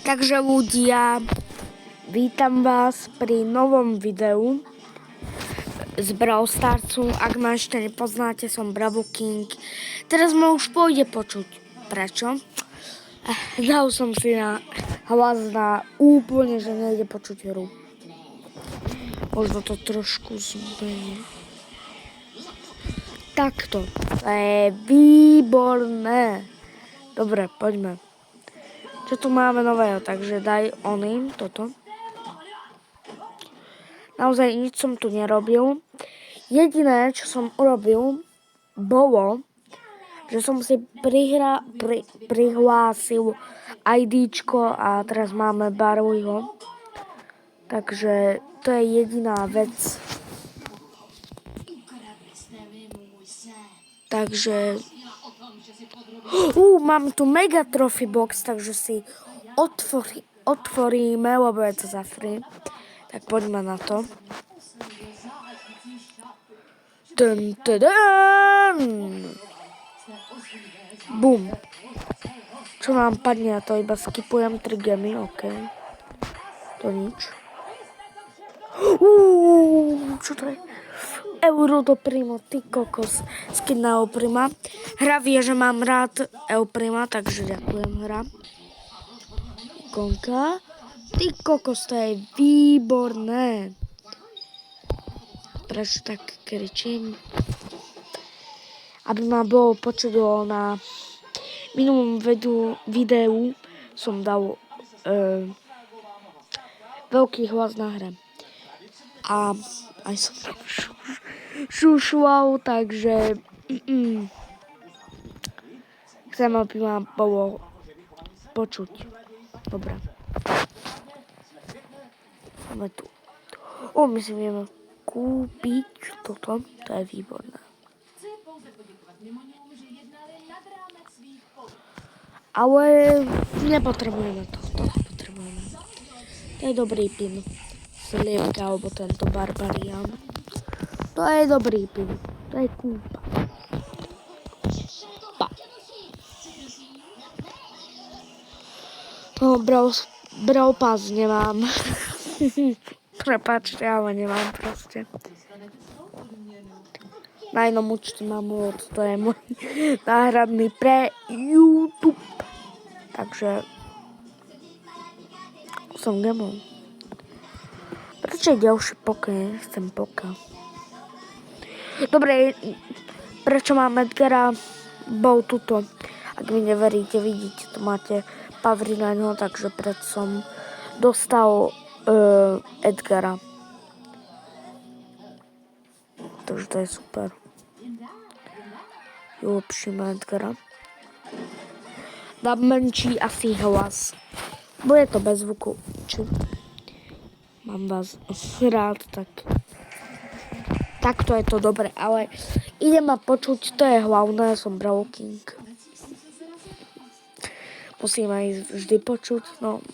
Takže ľudia, vítam vás pri novom videu z Brawl Starsu. Ak ma ešte nepoznáte, som Bravo King. Teraz ma už pôjde počuť. Prečo? Dal som si na hlas na úplne, že nejde počuť hru. Možno to trošku zmení. Takto. To je výborné. Dobre, poďme. Čo tu máme nového? Takže daj oným toto. Naozaj nič som tu nerobil. Jediné, čo som urobil, bolo, že som si prihlásil IDčko a teraz máme Barleyho. Takže to je jediná vec. Takže mám tu mega trophy box, takže si otvoríme, lebo je to za free. Tak poďme na to. Bum. Čo nám padne, ja to iba skipujem 3 gemy, ok. To nič. Čo to je? Euro do Primo, ty kokos. Skin na Prima. Hra vie, že mám rád Prima, takže ďakujem hra. Ikonka. Ty kokos, to je výborné. Prečo tak kričím? Aby ma bolo počuť na minulom videu som dal veľký hlas na hre. A aj som tam šušľal, takže chcem, aby ma bolo počuť. Dobre. Máme tu. My si vieme kúpiť toto. To je výborné. Ale nepotrebujeme to. To je dobrý pin. Slievka, alebo tento Barbarian. To je dobrý pin. To je kúpa. Brawl Pass nemám. Prepáčte, ale nemám proste. Na jednom účte mám Lord, to je môj náhradný pre YouTube. Takže som gemol. Prečo je ďalší poke? Nechcem poka. Dobre, prečo mám Edgara? Bol tuto. Ak mi neveríte, vidíte, tu máte Pavri na ňo, takže preto som dostal Edgara. Takže to je super. Vylepšíme Edgara. Dám menší asi hlas. Bude to bez zvuku. Mám vás rád, takto je to dobre, ale ide ma počuť, to je hlavné, som Bravo King. Musím aj vždy počuť, no.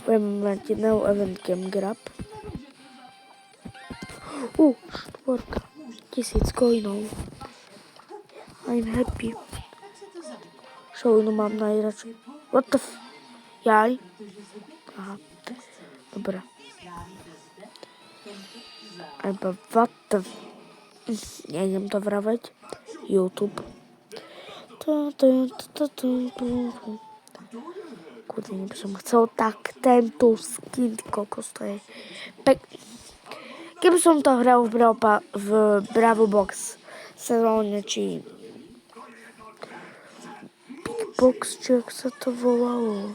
Budem mať jedného event game grab. 4. 1000 coinov. I'm happy. Čo inú mám najradšej? What the Jaj? Aha. Dobre. Iba what the Nejdem to vraveť. YouTube. Kurde, by som chcel tak tento skin, kokos, to je keby som to hral v Bravo Box sezóne, či Big Box, či ak sa to volalo.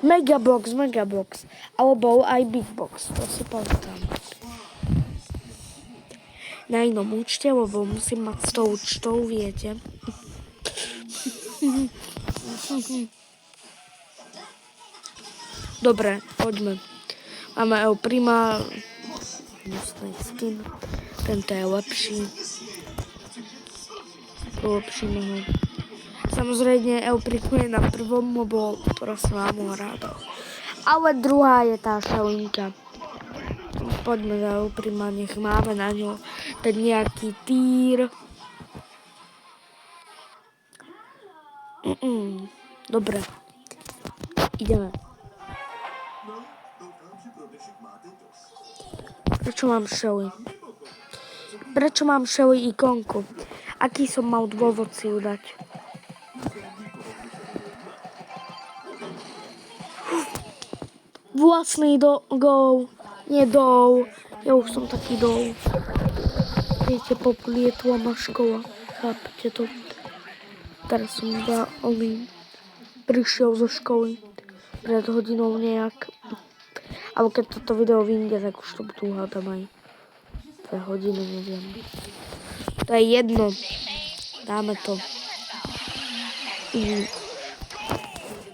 Megabox, ale bol aj Big Box, to si pamätám. Na inom účte, lebo musím mať 100 účtov, viete. Dobre, poďme. Máme El Prima. Skin. Tento je lepší. Polepšíme ho. Samozrejme El Prima je na prvom, lebo proste mám ho ráda. Ale druhá je tá šalinka. Poďme za El Prima, nech máme na ňo ten nejaký týr. Dobre. Ideme. Prečo mám šeli? Prečo mám šeli ikonku? Aký som mal dôvod si ju dať? Vlastný gól. Nie dol. Ja už som taký dol. Viete, poplietla ma škola. Chápete to? Teraz som prišiel zo školy. Pred hodinou nejak. Ale keď toto video vyjde, tak už to budú hádam aj 2 hodiny, neviem. To je jedno. Dáme to.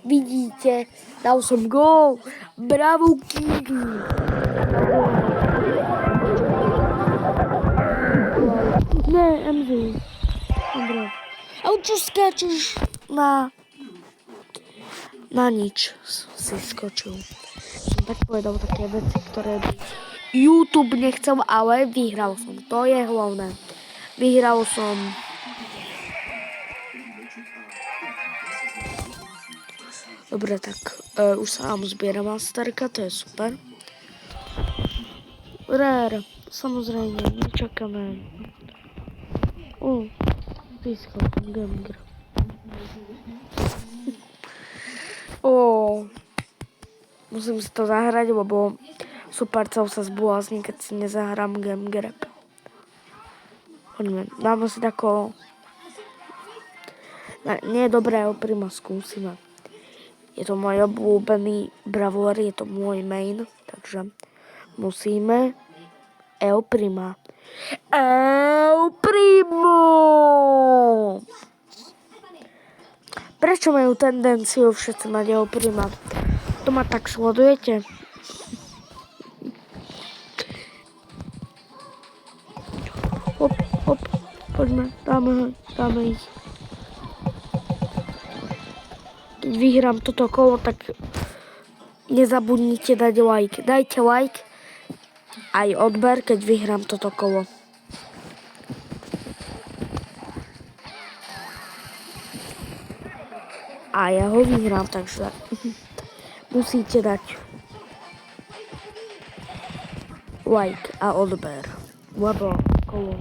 Vidíte, dal som gól. Bravo, King. Ne, MZ. Dobre. Ale čo skáčeš na nič si skočil. Som tak povedal také veci, ktoré by YouTube nechcel, ale vyhral som. To je hlavné. Vyhral som. Dobre, tak už sa nám zbiera masterka, to je super. Rare, samozrejme, nečakáme. Získal ten gamer. Musím si to zahrať, lebo Supercell sa zblázni, keď si nezahrám Game Grab. Poďme, dáme si tako. Nie je dobré, Prima skúsime. Je to môj obľúbený bravúr, je to môj main, takže musíme El Prima. El Primo! Prečo majú tendenciu všetci mať El Prima? To ma tak sledujete? Hop, poďme, dáme ich. Keď vyhrám toto kolo, tak nezabudnite dať like. Dajte like aj odber, keď vyhrám toto kolo. A ja ho vyhrám, takže musíte dať like a odber. Lebo kolo.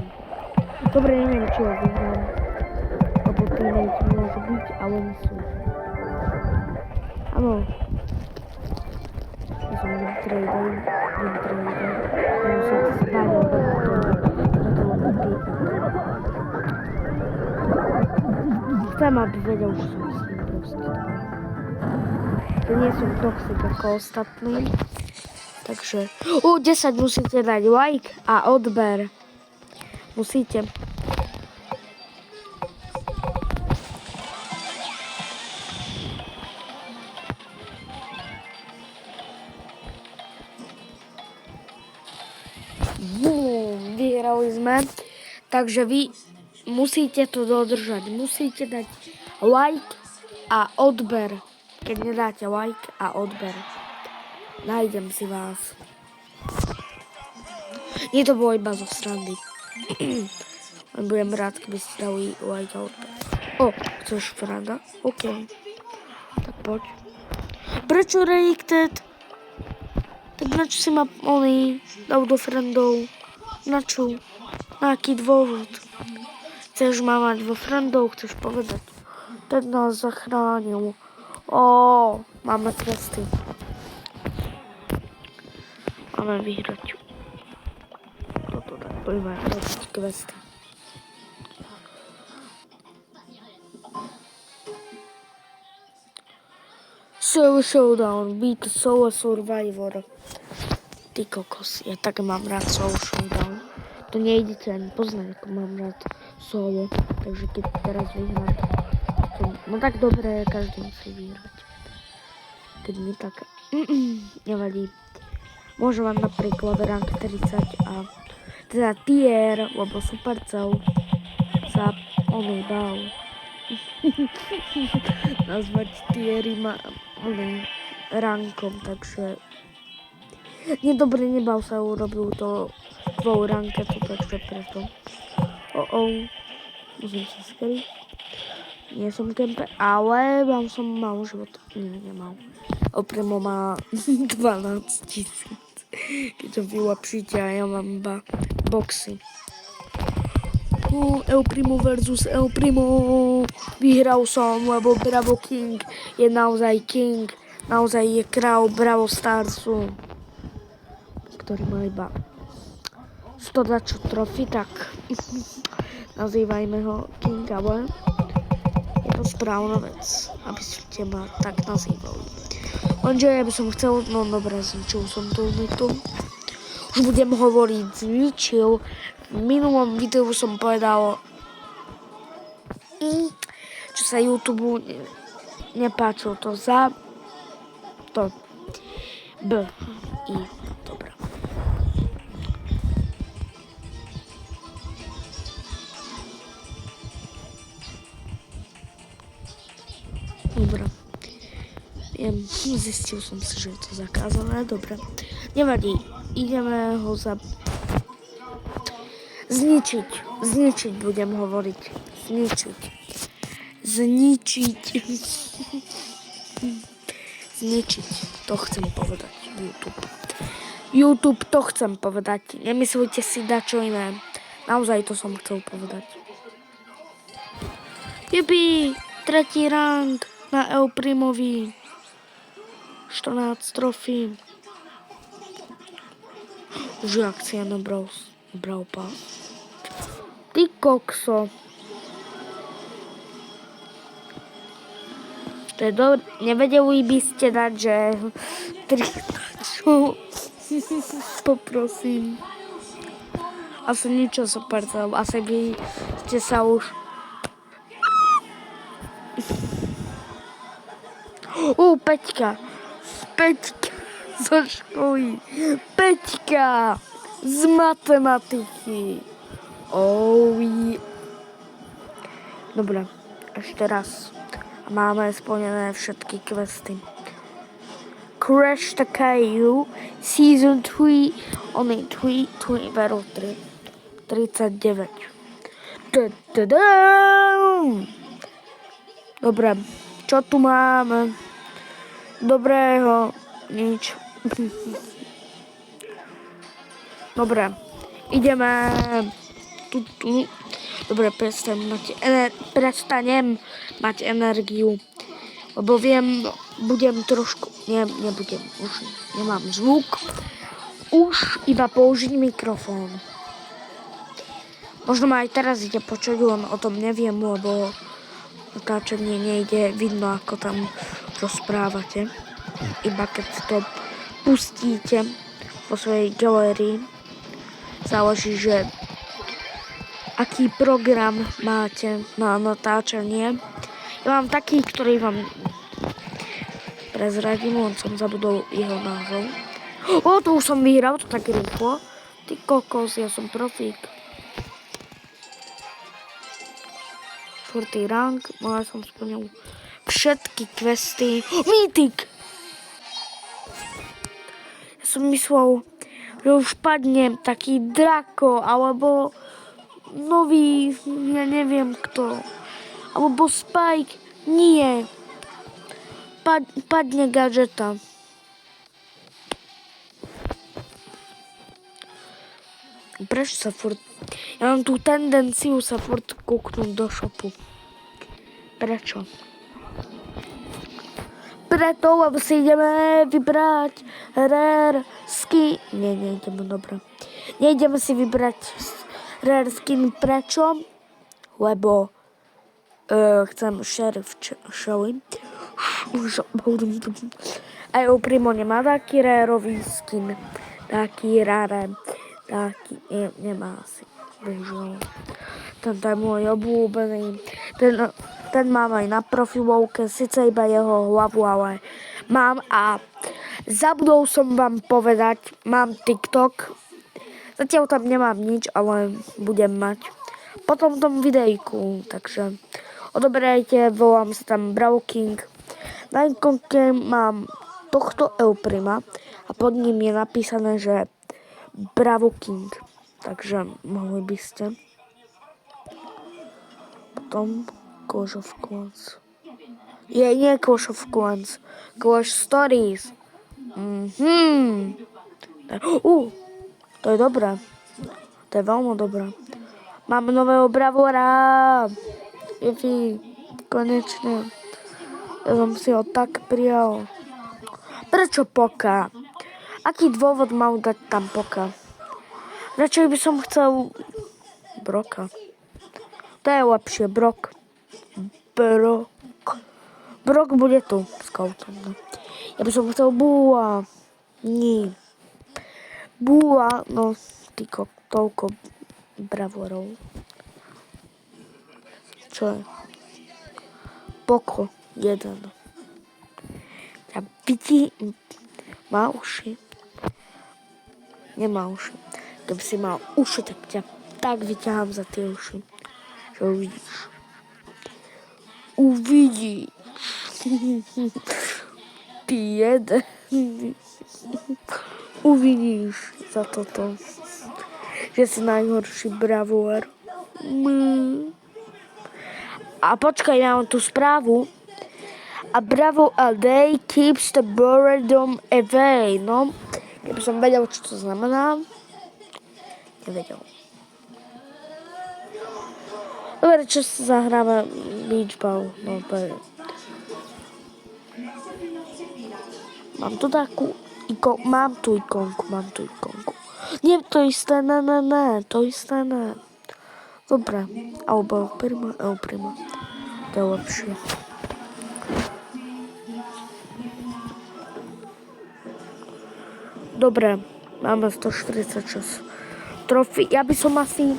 Dobre, neviem, či ho vyhrám. Lebo teammate môže byť, ale nesú. Áno. Ja som idem trader. Musíte sa dať, lebo chcem, aby vedel, že som s ním proste. To nie som toxic ako ostatní. Takže 10 musíte dať like a odber. Musíte. Vyhrali sme. Takže vy musíte to dodržať. Musíte dať like a odber. Keď nedáte like a odber, nájdem si vás. Nie to bolo iba zo srandy. Budem rád, keby ste dali like a odber. Chceš franda? OK. Tak poď. Prečo reacted? Tak na čo si ma dal do friendov? Na čo? Na aký dôvod? Chceš ma mať vo friendov? Chceš povedať? Ten nás zachránil. Máme questy. Máme vyhrať. Toto tak poďme robiť questy. Solo Showdown, beat Solo Survivor. Ty kokos, ja tak mám rád Solo Showdown. To nejdete ani poznať, ako mám rád solo. Takže keď teraz vyhrám, no tak dobre, každý musí vyhrať. Keď mi tak nevadí. Môžem vám napríklad rank 30 a teda tier, lebo Supercell sa dal nazvať tiery rankom, takže nebav sa, urobil to kvôli ranketu, takže preto. Musím sa skryť. Nie som kemper, ale mal život. Nie, nemal. Oprimo má 12 000. Keď to vylepšíte a ja mám iba boxy. El Primo versus El Primo. Vyhral som, lebo Bravo King je naozaj king. Naozaj je kráľ Bravo Starsu, ktorý má iba 100 dačo trofy, tak nazývajme ho King, ale je to správna vec, aby ste ma tak nazývali. Lenže ja by som chcel, no dobre, zničil som tú mitu. Už budem hovoriť zničil. V minulom videu som povedal, čo sa YouTube nepáčilo, to za to dobre. Dobre. Zistil som si, že je to zakázané, dobre. Nevadí, ideme ho zničiť budem hovoriť. Zničiť, to chcem povedať, YouTube, to chcem povedať. Nemyslujte si dačo iné. Naozaj to som chcel povedať. Jupi, 3. rang na El Primovi. 14 trofí. Už je akcia na Brawl Pass. Ty kokso. To je dobré. Nevedeli by ste dať, že 3 dačo. Poprosím. Asi niečo super. Asi by ste sa už... Peťka zo školy. Peťka z matematiky. Dobre, ešte raz. Máme splnené všetky questy. Crash the KU Season 3 only 3 Battle 3 39. Dobre, čo tu máme? Dobrého, nič. Dobre, ideme. Dobre, prestanem mať energiu, lebo viem, budem trošku, nebudem, už nemám zvuk, už iba použiť mikrofón. Možno ma aj teraz ide počuť, len o tom neviem, lebo natáčanie nejde, vidno ako tam rozprávate, iba keď to pustíte vo svojej galérii. Záleží, že aký program máte na natáčanie. Ja mám taký, ktorý vám prezradím, len som zabudol jeho názov. To už som vyhral, to tak rýchlo. Ty kokos, ja som profík. 4. rang, ja som splnil všetky questy. Mythic! Ja som myslel, že už padne taký drako, alebo nový, ja neviem kto. Alebo Spike. Nie. Padne gadžeta. Prečo sa furt... Ja mám tú tendenciu sa furt kúknúť do shopu. Prečo? Preto, lebo si ideme vybrať rare skin. Nejdeme, dobre. Nejdeme si vybrať rare skin. Prečo? Lebo chcem Sheriff Shelly. Aj El Primo nemá taký rareový skin. Taký rare. Taký nemá asi. Bohužiaľ. Tento je môj obľúbený. Ten mám aj na profilovke. Sice iba jeho hlavu, ale mám. A zabudol som vám povedať, mám TikTok. Zatiaľ tam nemám nič, ale budem mať potom v tom videjku. Takže odoberajte, volám sa tam Bravo King. Na ikonke mám tohto El Prima a pod ním je napísané, že Bravo King. Takže mohli by ste. Potom Clash of Clans. Nie Clash of Clans. Clash Stories. To je dobré. To je veľmi dobré. Máme nového bravora. Jefi, konečne. Ja som si ho tak prijal. Prečo Poka? Aký dôvod mal dať tam Poka? Radšej by som chcel Broka. To je lepšie, Brok. Brok bude tu, scoutom. Ja by som chcel Búa. Nie. Búa, no, toľko bravorov. Čo je? Poko, jeden. Ja vidí, má uši. Nemá uši. Keby si mal uši, tak ťa tak vyťahám za tie uši. Že uvidíš. Uvidíš. Ty jeden. Uvidíš za toto. Že si najhorší bravor. A počkaj, ja mám tú správu. A bravo a day keeps the boredom away. No, keby som vedel, čo to znamená. Nevedel. Dobre, čo sa zahráva beach ball. No, mám tu takú ikonku. Mám tu ikonku. Nie, to isté, ne. To isté, ne. Dobre. Alebo El Prima. To je lepšie. Dobre, máme 146 trofí. Ja by som asi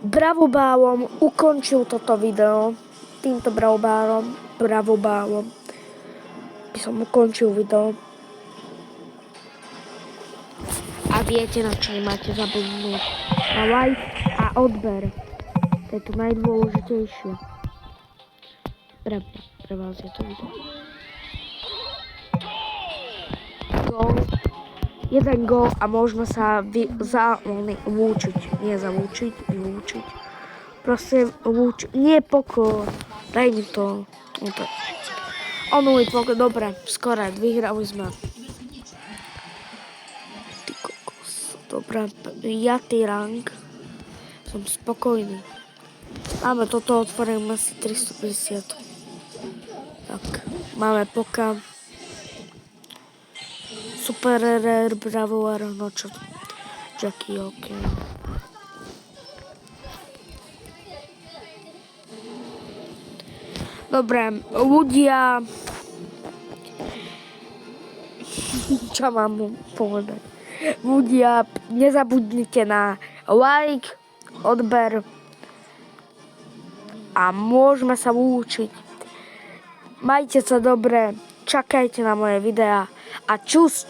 bravobálom ukončil toto video. Týmto bravobálom by som ukončil video. A viete, na čo nemáte zabudnúť. Na like a odber. To je to najdôležitejšie. Pre vás je to video. Jeden gól a môžeme sa vylúčiť. Nie zavúčiť, vylúčiť. Proste vylúčiť. Nie pokoj. Daj mi to. Onuj pokoj. Dobre, skoro. Vyhrali sme. Ty kokos. Dobre, 5. rank. Som spokojný. Máme toto, otvoríme si 350. Tak, máme Poka. Super rare, bravo, no čo to? Jackie, ok. Dobre, ľudia. Čo mám povedať? Ľudia, nezabudnite na like, odber a môžeme sa lúčiť. Majte sa dobre, čakajte na moje videá a čus!